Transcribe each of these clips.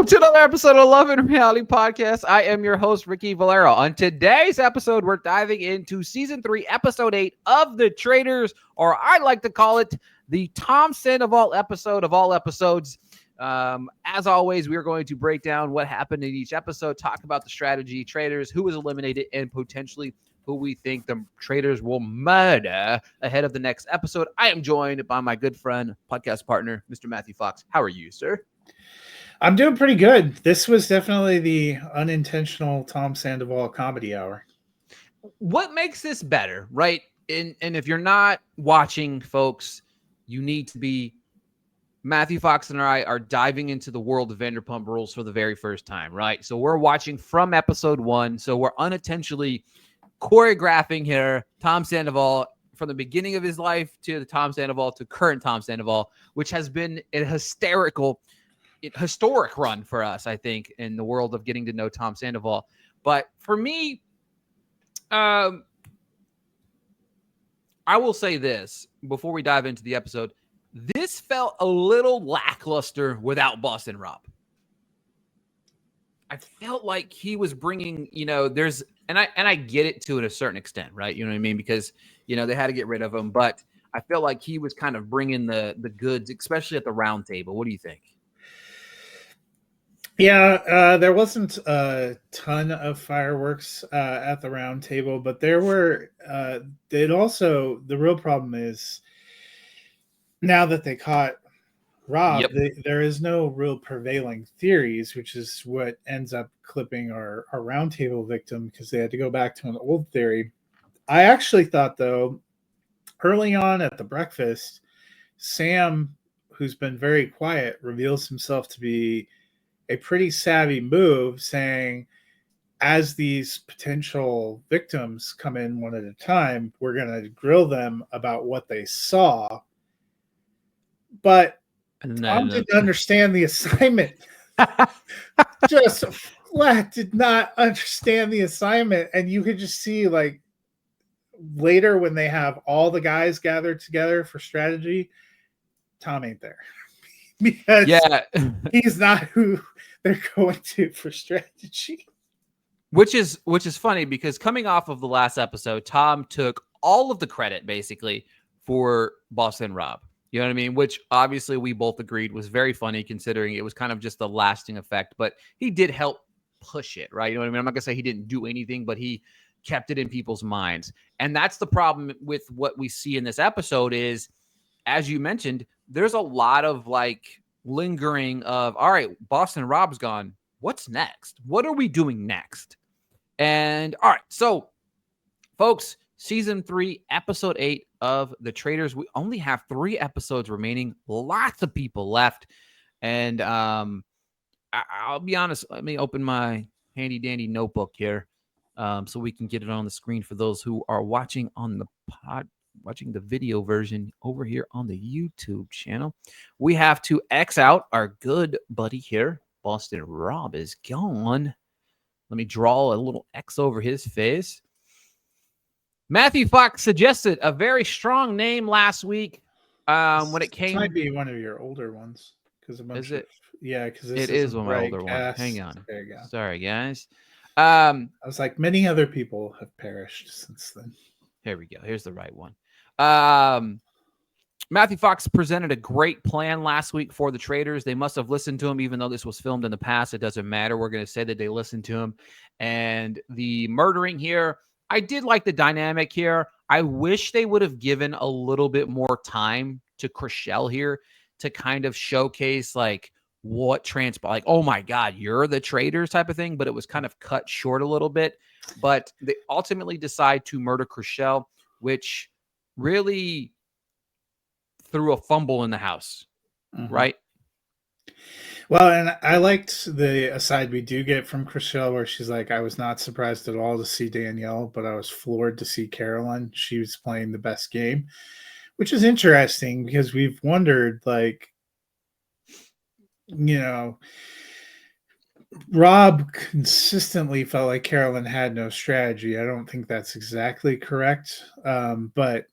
Welcome to another episode of Love and Reality Podcast. I am your host, Ricky Valero. On today's episode, we're diving into Season 3, Episode 8 of The Traitors, or I like to call it the Tom Sandoval episode of all episodes. As always, we are going to break down what happened in each episode, talk about the strategy, traitors, who was eliminated, and potentially who we think the traitors will murder ahead of the next episode. I am joined by my good friend, podcast partner, Mr. Matthew Fox. How are you, sir? I'm doing pretty good. This was definitely the unintentional Tom Sandoval comedy hour. What makes this better, right? And if you're not watching, folks, you need to be. Matthew Fox and I are diving into the world of Vanderpump Rules for the very first time, right? So we're watching from episode 1. So we're unintentionally choreographing here Tom Sandoval from the beginning of his life to the Tom Sandoval to current Tom Sandoval, which has been a historic run for us, I think, in the world of getting to know Tom Sandoval. But for me, I will say this before we dive into the episode. This felt a little lackluster without Boston Rob. I felt like he was bringing, and I get it to a certain extent, right? You know what I mean? Because, they had to get rid of him, but I felt like he was kind of bringing the goods, especially at the round table. What do you think? Yeah, there wasn't a ton of fireworks at the round table, but there were. The real problem is now that they caught Rob, there is no real prevailing theories, which is what ends up clipping our roundtable victim because they had to go back to an old theory. I actually thought, though, early on at the breakfast, Sam, who's been very quiet, reveals himself to be a pretty savvy move, saying, as these potential victims come in one at a time, we're going to grill them about what they saw. But Tom didn't understand the assignment. Just flat did not understand the assignment. And you could just see, like, later when they have all the guys gathered together for strategy, Tom ain't there. Because he's not who they're going to for strategy. Which is funny because coming off of the last episode, Tom took all of the credit basically for Boston Rob. You know what I mean? Which obviously we both agreed was very funny considering it was kind of just a lasting effect, but he did help push it, right? You know what I mean? I'm not gonna say he didn't do anything, but he kept it in people's minds. And that's the problem with what we see in this episode is, as you mentioned, there's a lot of like lingering of, all right, Boston Rob's gone. What's next? What are we doing next? And all right, so folks, Season 3, Episode 8 of The Traitors. We only have 3 episodes remaining. Lots of people left. And I'll be honest, let me open my handy dandy notebook here so we can get it on the screen for those who are watching on the watching the video version over here on the YouTube channel. We have to X out our good buddy here. Boston Rob is gone. Let me draw a little X over his face. Matthew Fox suggested a very strong name last week when it came. This might be one of your older ones. Because it is one of my older ones. Hang on. There you go. Sorry, guys. I was like, many other people have perished since then. Here we go. Here's the right one. Matthew Fox presented a great plan last week for the Traitors. They must have listened to him, even though this was filmed in the past. It doesn't matter. We're going to say that they listened to him. And the murdering here, I did like the dynamic here. I wish they would have given a little bit more time to Chriselle here to kind of showcase like what transpired. Like, oh my God, you're the Traitors type of thing. But it was kind of cut short a little bit. But they ultimately decide to murder Chriselle, which really threw a fumble in the house, right? Well, and I liked the aside we do get from Chriselle where she's like, I was not surprised at all to see Danielle, but I was floored to see Carolyn. She was playing the best game, which is interesting because we've wondered, like, Rob consistently felt like Carolyn had no strategy. I don't think that's exactly correct, but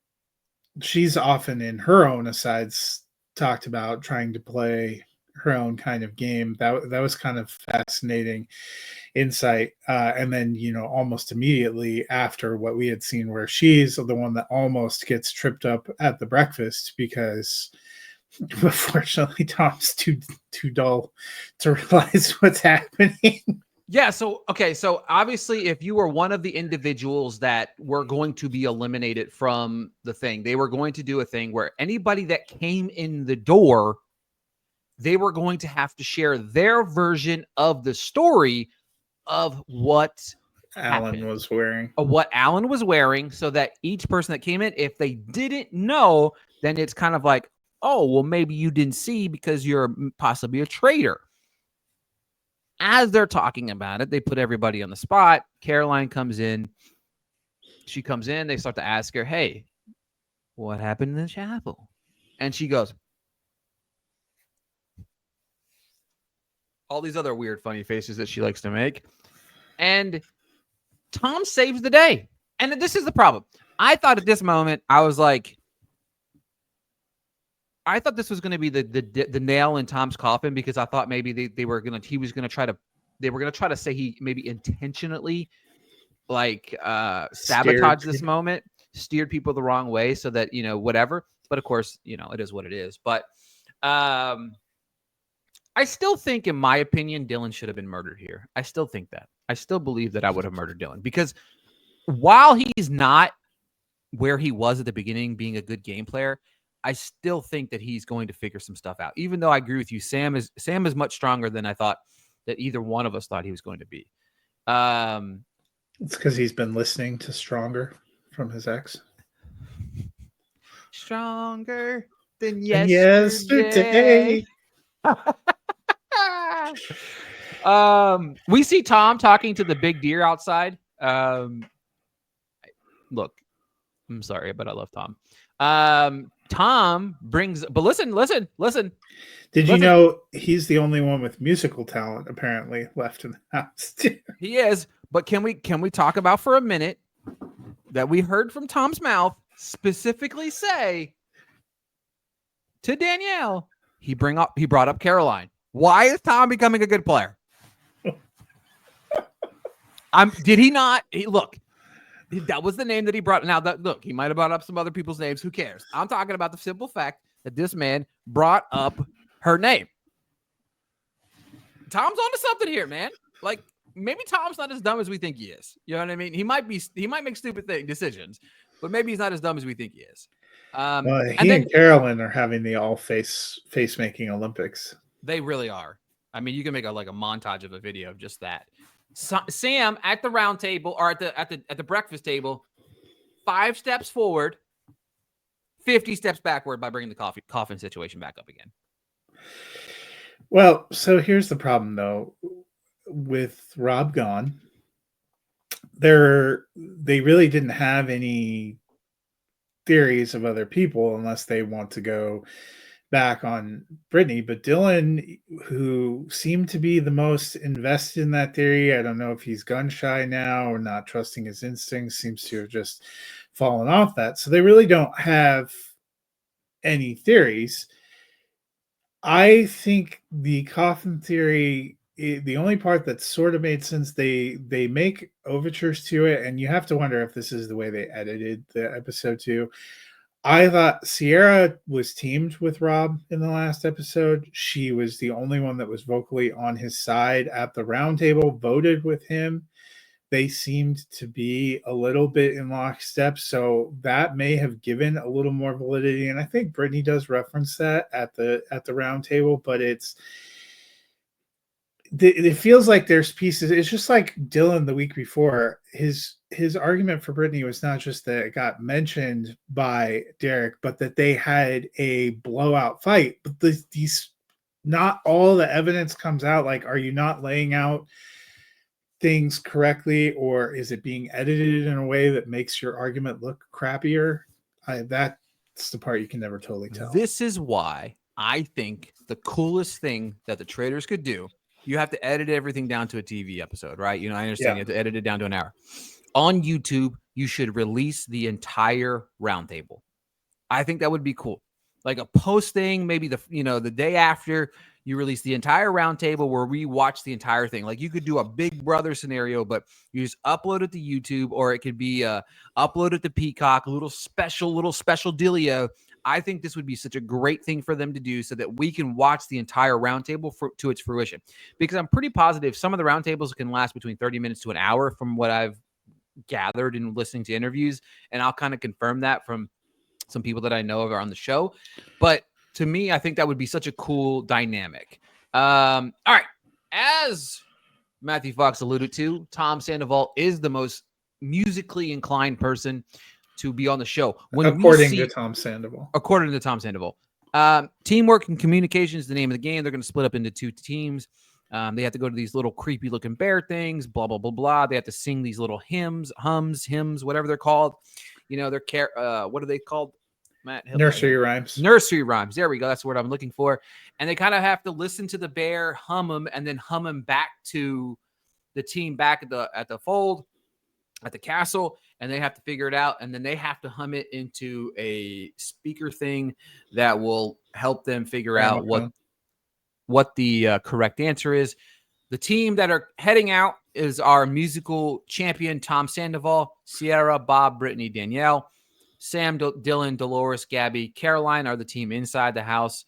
she's often in her own asides talked about trying to play her own kind of game. That was kind of fascinating insight. And then, almost immediately after what we had seen, where she's the one that almost gets tripped up at the breakfast because unfortunately Tom's too dull to realize what's happening. Yeah. So, okay. So obviously, if you were one of the individuals that were going to be eliminated from the thing, they were going to do a thing where anybody that came in the door, they were going to have to share their version of the story of what Alan was wearing. of what Alan was wearing, so that each person that came in, if they didn't know, then it's kind of like, oh, well, maybe you didn't see because you're possibly a traitor. As they're talking about it, they put everybody on the spot. Caroline comes in. She comes in. They start to ask her, hey, what happened in the chapel? And she goes, all these other weird, funny faces that she likes to make. And Tom saves the day. And this is the problem. I thought at this moment, I was like, I thought this was going to be the nail in Tom's coffin, because I thought maybe they were going to, he was going to try to, they were going to try to say he maybe intentionally like sabotage this moment, steered people the wrong way so that, whatever. But of course, it is what it is. But I still think, in my opinion, Dylan should have been murdered here. I still think that. I still believe that I would have murdered Dylan, because while he's not where he was at the beginning, being a good game player, I still think that he's going to figure some stuff out. Even though I agree with you, Sam is much stronger than I thought that either one of us thought he was going to be. It's because he's been listening to Stronger from his ex. Stronger than yesterday. We see Tom talking to the big deer outside. Look, I'm sorry, but I love Tom. Tom brings, but listen. Did you know he's the only one with musical talent apparently left in the house? He is, but can we talk about for a minute that we heard from Tom's mouth specifically say to Danielle, he brought up Caroline. Why is Tom becoming a good player? Did he not? Look, that was the name that he brought. Now, look, he might have brought up some other people's names. Who cares? I'm talking about the simple fact that this man brought up her name. Tom's onto something here, man. Like, maybe Tom's not as dumb as we think he is. You know what I mean? He might make stupid decisions, but maybe he's not as dumb as we think he is. He and Carolyn are having the all face making Olympics. They really are. I mean, you can make a montage of a video of just that. Sam at the round table, or at the breakfast table, 5 steps forward, 50 steps backward by bringing the coffin situation back up again. Well, so here's the problem though. With Rob gone, they really didn't have any theories of other people unless they want to go back on Brittany. But Dylan, who seemed to be the most invested in that theory, I don't know if he's gun shy now or not trusting his instincts, seems to have just fallen off that. So they really don't have any theories. I think the coffin theory, the only part that sort of made sense, they make overtures to it, and you have to wonder if this is the way they edited the episode too. I thought Sierra was teamed with Rob in the last episode. She was the only one that was vocally on his side at the round table, voted with him. They seemed to be a little bit in lockstep, so that may have given a little more validity. And I think Brittany does reference that at the round table, but it feels like there's pieces. It's just like Dylan the week before. His argument for Brittany was not just that it got mentioned by Derek, but that they had a blowout fight. But these, not all the evidence comes out. Like, are you not laying out things correctly, or is it being edited in a way that makes your argument look crappier? That's the part you can never totally tell. This is why I think the coolest thing that the Traitors could do, you have to edit everything down to a TV episode, right? I understand you have to edit it down to an hour. On YouTube, you should release the entire roundtable. I think that would be cool. Like a post thing, maybe the day after, you release the entire roundtable where we watch the entire thing. Like you could do a Big Brother scenario, but you just upload it to YouTube, or it could be upload it to Peacock, a little special dealio. I think this would be such a great thing for them to do so that we can watch the entire roundtable to its fruition. Because I'm pretty positive some of the roundtables can last between 30 minutes to an hour from what I've gathered in listening to interviews. And I'll kind of confirm that from some people that I know are on the show. But to me, I think that would be such a cool dynamic. All right. As Matthew Fox alluded to, Tom Sandoval is the most musically inclined person to be on the show. According to Tom Sandoval. According to Tom Sandoval. Teamwork and communication is the name of the game. They're going to split up into two teams. They have to go to these little creepy looking bear things, blah, blah, blah, blah. They have to sing these little hymns, whatever they're called. You know, what are they called? Matt? Nursery rhymes. Nursery rhymes. There we go. That's the word I'm looking for. And they kind of have to listen to the bear, hum them, and then hum them back to the team back at the fold, at the castle, and they have to figure it out. And then they have to hum it into a speaker thing that will help them figure out what the correct answer is. The team that are heading out is our musical champion, Tom Sandoval, Sierra, Bob, Brittany, Danielle, Sam, Dylan, Dolores, Gabby, Caroline are the team inside the house.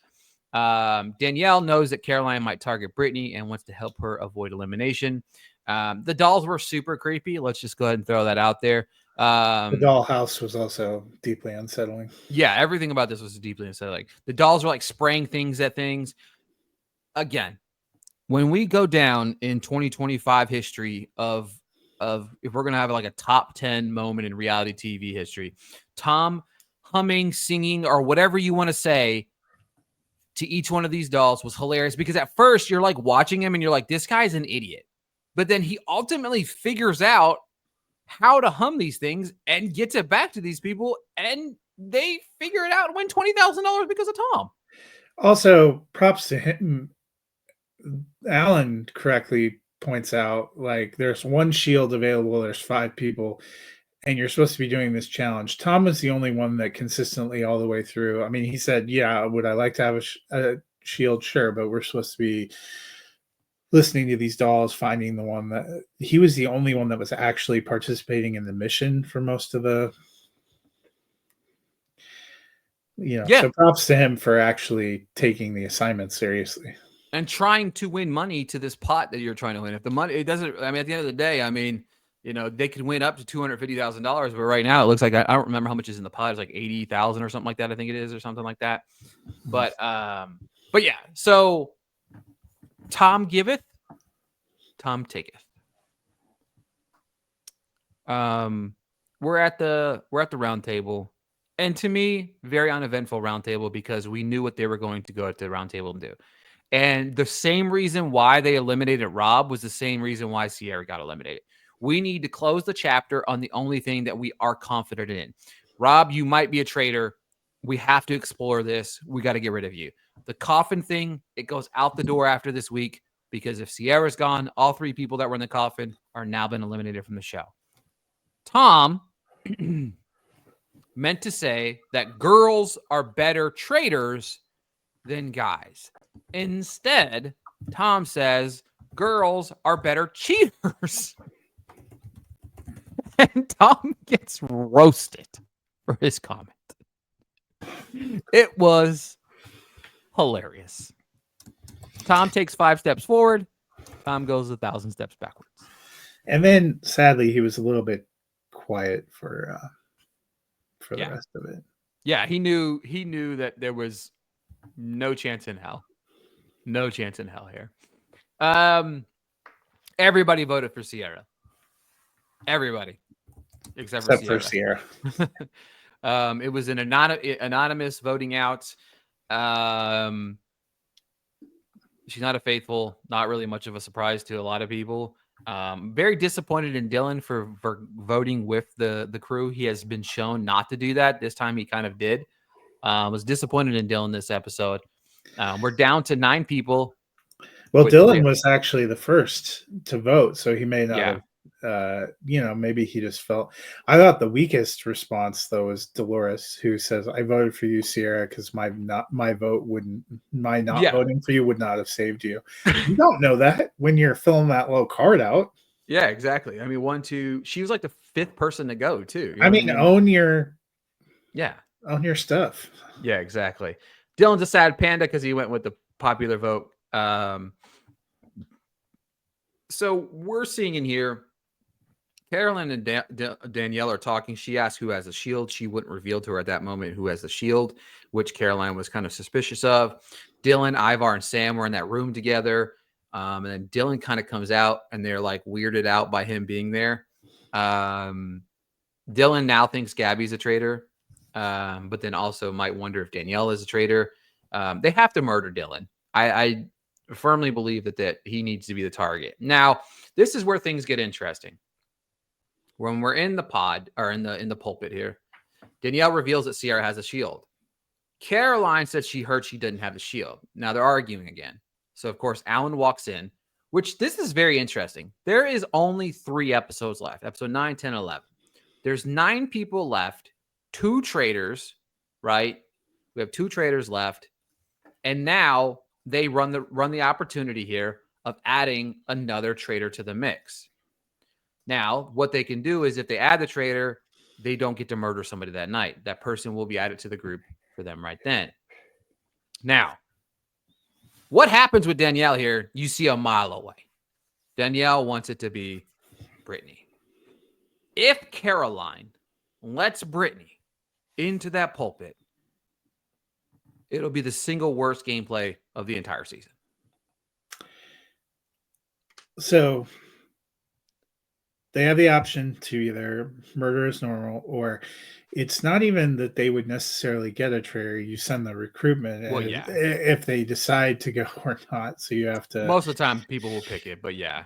Danielle knows that Caroline might target Brittany and wants to help her avoid elimination. The dolls were super creepy. Let's just go ahead and throw that out there. The dollhouse was also deeply unsettling. Yeah, everything about this was deeply unsettling. The dolls were like spraying things at things. Again, when we go down in 2025 history of if we're going to have like a top 10 moment in reality TV history, Tom humming, singing, or whatever you want to say to each one of these dolls was hilarious, because at first you're like watching him and you're like, this guy's an idiot. But then he ultimately figures out how to hum these things and gets it back to these people, and they figure it out and win $20,000 because of Tom. Also, props to him. Alan correctly points out, like, there's one shield available, there's 5 people, and you're supposed to be doing this challenge. Tom was the only one that consistently all the way through. I mean, he said, yeah, would I like to have a shield? Sure, but we're supposed to be listening to these dolls, finding the one that he was the only one that was actually participating in the mission for most of the, So props to him for actually taking the assignment seriously and trying to win money to this pot that you're trying to win. If the money, it doesn't, I mean, at the end of the day, I mean, they could win up to $250,000, but right now it looks like, I don't remember how much is in the pot. It's like 80,000 or something like that. I think it is, or something like that. But yeah, so Tom giveth, Tom taketh. We're at the round table, and to me, very uneventful round table, because we knew what they were going to go to the round table and do. And the same reason why they eliminated Rob was the same reason why Sierra got eliminated. We need to close the chapter on the only thing that we are confident in. Rob, you might be a traitor. We have to explore this. We got to get rid of you. The coffin thing, it goes out the door after this week, because if Sierra's gone, all 3 people that were in the coffin are now been eliminated from the show. Tom meant to say that girls are better traitors than guys. Instead, Tom says girls are better cheaters. And Tom gets roasted for his comment. It was hilarious. Tom takes 5 steps forward. Tom goes 1,000 steps backwards. And then, sadly, he was a little bit quiet for the rest of it. Yeah, he knew that there was no chance in hell. No chance in hell here. Everybody voted for Sierra. Everybody. Except for Sierra. It was an anonymous voting out. She's not a faithful, not really much of a surprise to a lot of people. Very disappointed in Dylan for voting with the crew. He has been shown not to do that. This time he kind of did. Was disappointed in Dylan this episode. We're down to 9 people. Well, Dylan was actually the first to vote, so he may not have maybe he just felt. I thought the weakest response though was Dolores, who says, "I voted for you, Sierra, because my not Yeah. voting for you would not have saved you." You don't know that when you're filling that little card out. Yeah, exactly. I mean, 1, 2. She was like the 5th person to go too. You know I what I mean, mean? Yeah. own your stuff. Yeah, exactly. Dylan's a sad panda because he went with the popular vote. So we're seeing in here, Carolyn and Danielle are talking. She asked who has a shield. She wouldn't reveal to her at that moment who has the shield, which Caroline was kind of suspicious of. Dylan, Ivar, and Sam were in that room together. And then Dylan kind of comes out and they're like weirded out by him being there. Dylan now thinks Gabby's a traitor, but then also might wonder if Danielle is a traitor. They have to murder Dylan. I firmly believe that he needs to be the target. Now, this is where things get interesting. When we're in the pod or in the pulpit here, Danielle reveals that Sierra has a shield. Caroline said she heard she didn't have the shield. Now they're arguing again. So of course Alan walks in, which this is very interesting. There is only 3 episodes left. Episode 9, 10, 11. There's 9 people left, 2 traitors, right? We have 2 traitors left. And now they run the opportunity here of adding another traitor to the mix. Now, what they can do is if they add the traitor, they don't get to murder somebody that night. That person will be added to the group for them right then. Now, what happens with Danielle here, you see a mile away. Danielle wants it to be Brittany. If Caroline lets Brittany into that pulpit, it'll be the single worst gameplay of the entire season. So they have the option to either murder as normal, or it's not even that they would necessarily get a traitor. You send the recruitment if they decide to go or not. So you have to. Most of the time, people will pick it, but yeah.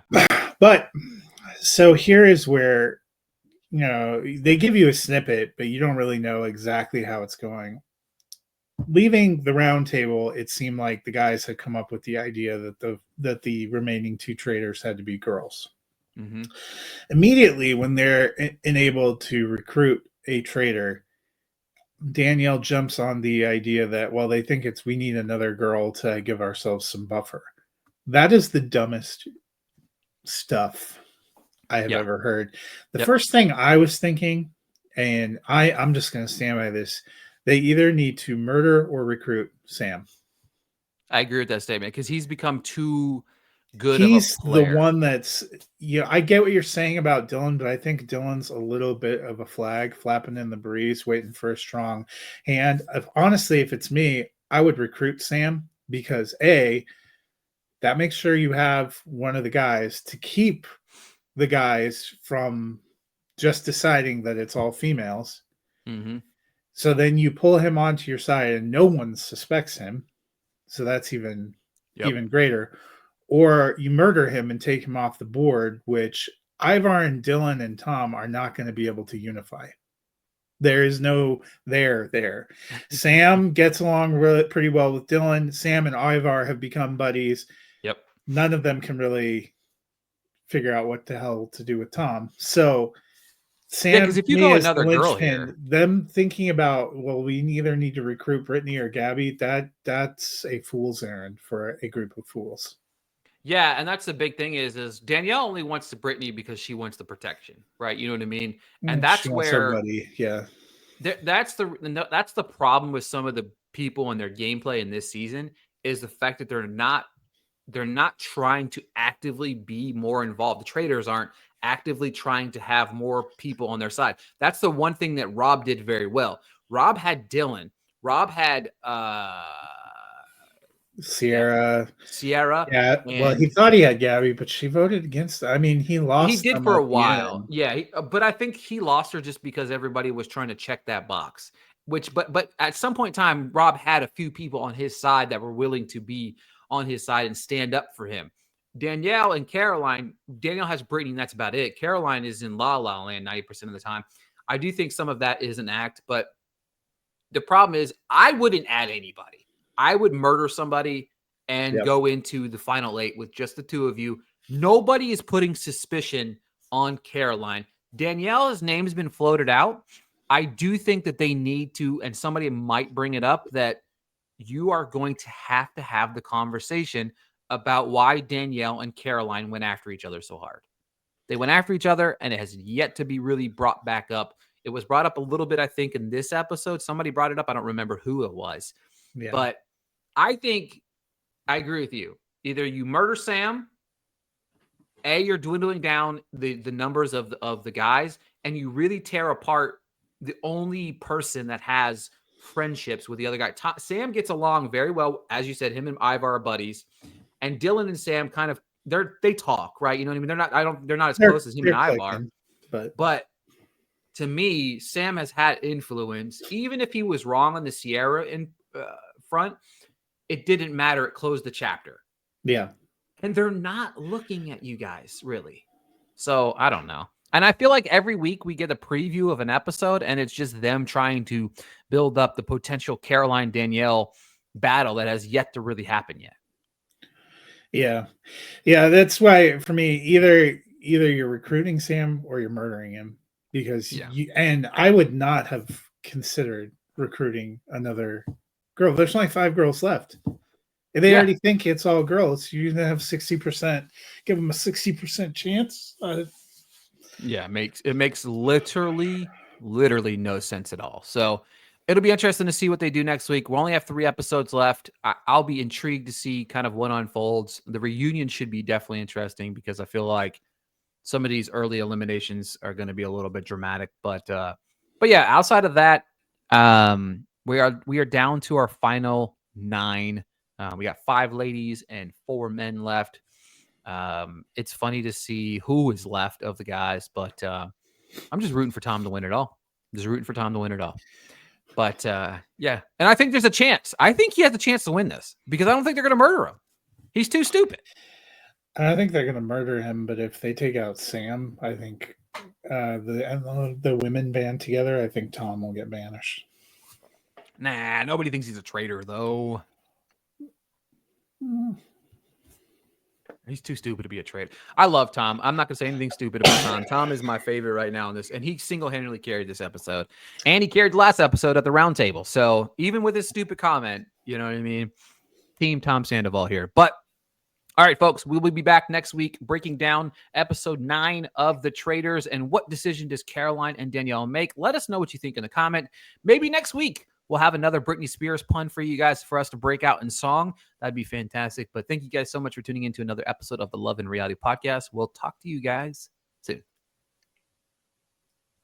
But so here is where, they give you a snippet, but you don't really know exactly how it's going. Leaving the round table, it seemed like the guys had come up with the idea that the remaining 2 traitors had to be girls. Mm-hmm. Immediately, when they're enabled to recruit a traitor, Danielle jumps on the idea that, well, they think we need another girl to give ourselves some buffer. That is the dumbest stuff I have ever heard. The first thing I was thinking, and I'm just going to stand by this, they either need to murder or recruit Sam. I agree with that statement because he's become too good He's of a player. The one that's, I get what you're saying about Dylan, but I think Dylan's a little bit of a flag flapping in the breeze, waiting for a strong hand. Honestly, if it's me, I would recruit Sam because that makes sure you have one of the guys to keep the guys from just deciding that it's all females. Mm-hmm. So then you pull him onto your side and no one suspects him. So that's even greater. Or you murder him and take him off the board, which Ivar and Dylan and Tom are not going to be able to unify. There is no there. Sam gets along pretty well with Dylan. Sam and Ivar have become buddies. Yep. None of them can really figure out what the hell to do with Tom. So Sam, because if you go another girl here, them thinking about, well, we either need to recruit Brittany or Gabby, that's a fool's errand for a group of fools. Yeah, and that's the big thing is Danielle only wants the Brittany because she wants the protection, right? You know what I mean? And that's where that's the problem with some of the people and their gameplay in this season is the fact that they're not trying to actively be more involved. The traitors aren't actively trying to have more people on their side. That's the one thing that Rob did very well. Rob had Dylan. Rob had Sierra. Yeah. Well, he thought he had Gabby, but she voted against. I mean, he lost. He did for a while. Yeah. But I think he lost her just because everybody was trying to check that box, but at some point in time, Rob had a few people on his side that were willing to be on his side and stand up for him. Danielle and Caroline, Danielle has Brittany, and that's about it. Caroline is in La La Land 90% of the time. I do think some of that is an act, but the problem is I wouldn't add anybody. I would murder somebody and go into the final 8 with just the 2 of you. Nobody is putting suspicion on Caroline. Danielle's name's been floated out. I do think that they need to, and somebody might bring it up, that you are going to have the conversation about why Danielle and Caroline went after each other so hard. They went after each other, and it has yet to be really brought back up. It was brought up a little bit, I think, in this episode. Somebody brought it up. I don't remember who it was. Yeah. But I think I agree with you. Either you murder Sam, you're dwindling down the numbers of the guys, and you really tear apart the only person that has friendships with the other guy. Sam gets along very well, as you said. Him and Ivar are buddies, and Dylan and Sam kind of they talk, right? You know what I mean? They're not as close as him and Ivar, but to me, Sam has had influence. Even if he was wrong on the Sierra in front, it didn't matter. It closed the chapter. Yeah. And they're not looking at you guys, really. So I don't know. And I feel like every week we get a preview of an episode, and it's just them trying to build up the potential Caroline Danielle battle that has yet to really happen yet. Yeah. Yeah, that's why for me, either you're recruiting Sam or you're murdering him, because and I would not have considered recruiting another girl. There's only 5 girls left. If they already think it's all girls, you're gonna have 60%. Give them a 60% chance. It makes literally no sense at all. So it'll be interesting to see what they do next week. We only have 3 episodes left. I'll be intrigued to see kind of what unfolds. The reunion should be definitely interesting because I feel like some of these early eliminations are going to be a little bit dramatic. But yeah, outside of that, we are down to our final 9. We got 5 ladies and 4 men left. It's funny to see who is left of the guys, but I'm just rooting for Tom to win it all. But yeah, and I think there's a chance. I think he has a chance to win this because I don't think they're going to murder him. He's too stupid. I think they're going to murder him, but if they take out Sam, I think the women band together, I think Tom will get banished. Nah, nobody thinks he's a traitor, though. He's too stupid to be a traitor. I love Tom. I'm not going to say anything stupid about Tom. Tom is my favorite right now in this, and he single-handedly carried this episode. And he carried the last episode at the round table. So even with his stupid comment, you know what I mean? Team Tom Sandoval here. But all right, folks, we will be back next week breaking down episode 9 of The Traitors and what decision does Caroline and Danielle make. Let us know what you think in the comment. Maybe next week we'll have another Britney Spears pun for you guys for us to break out in song. That'd be fantastic. But thank you guys so much for tuning in to another episode of the Love and Reality Podcast. We'll talk to you guys